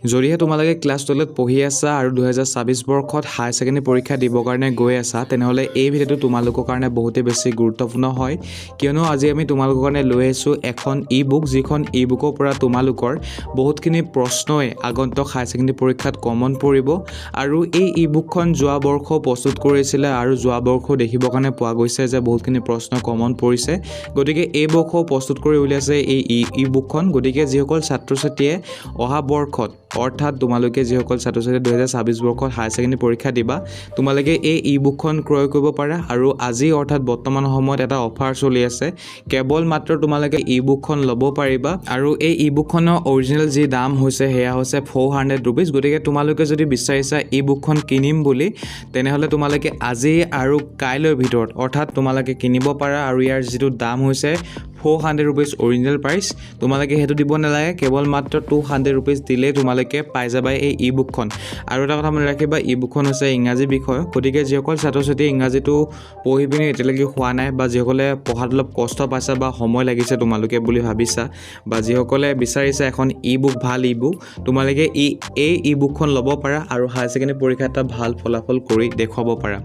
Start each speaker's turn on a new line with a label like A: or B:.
A: যদিহে তোমালোকে ক্লাছ 12ত পঢ়ি আছা আৰু 2024 বৰ্ষত হায়াৰ ছেকেণ্ডেৰী পৰীক্ষা দিবৰ কাৰণে গৈ আছা তেনেহ'লে এই ভিডিঅ'টো তোমালোকৰ কাৰণে বহুতেই বেছি গুৰুত্বপূৰ্ণ হয় কিয়নো আজি আমি তোমালোকৰ কাৰণে লৈ আহিছোঁ এখন ই-বুক যিখন ই-বুকৰ পৰা তোমালোকৰ বহুতখিনি প্ৰশ্নই আগন্তুক হায়াৰ ছেকেণ্ডেৰী পৰীক্ষাত কমন পৰিব আৰু এই ই-বুকখন যোৱা বৰ্ষ প্ৰস্তুত কৰিছিলে আৰু যোৱা বৰ্ষ দেখিবৰ কাৰণে পোৱা গৈছে যে বহুতখিনি প্ৰশ্ন কমন পৰিছে গতিকে এই বৰ্ষ প্ৰস্তুত কৰি উলিয়াইছে এই ই-বুকখন গতিকে যিসকল ছাত্ৰ ছাত্ৰীয়ে অহা বৰ্ষত অৰ্থাৎ তোমালোকে যিসকল ছাত্ৰ ছাত্ৰী 2026 বৰ্ষত হায়াৰ ছেকেণ্ডেৰী পৰীক্ষা দিবা তোমালোকে এই ই-বুকখন ক্ৰয় কৰিব পাৰা আৰু আজি অৰ্থাৎ বৰ্তমান সময়ত এটা অফাৰ চলি আছে কেৱল মাত্ৰ তোমালোকে ই-বুকখন ল'ব পাৰিবা আৰু এই ই-বুকখনৰ অৰিজিনেল যি দাম হৈছে সেয়া হৈছে 400 rupees গতিকে তোমালোকে যদি বিচাৰিছা ই-বুকখন কিনিম বুলি তেনেহ'লে তোমালোকে আজি আৰু কাইলৈৰ ভিতৰত অৰ্থাৎ তোমালোকে কিনিব পাৰা আৰু ইয়াৰ যিটো দাম হৈছে 400 rupees অৰিজিনেল প্ৰাইচ তোমালোকে হেতু দিব নালাগে কেৱল মাত্ৰ 200 rupees দিলে তোমালোকে পাই যাবা এই ই-বুকখন আৰু এটা কথা মনে ৰাখিবা ই-বুকখন হৈছে ইংৰাজী বিষয় গতিকে যিসকল ছাত্ৰ ছাত্ৰী ইংৰাজীটো পঢ়ি পিনে এতিয়ালৈকে হোৱা নাই বা যিসকলে পঢ়াত অলপ কষ্ট পাইছা বা সময় লাগিছে তোমালোকে বুলি ভাবিছা বা যিসকলে বিচাৰিছা এখন ই-বুক ভাল ই-বুক তোমালোকে এই ই-বুকখন ল'ব পাৰা আৰু হায়াৰ ছেকেণ্ডেৰী পৰীক্ষাত এটা ভাল ফলাফল কৰি দেখুৱাব পাৰা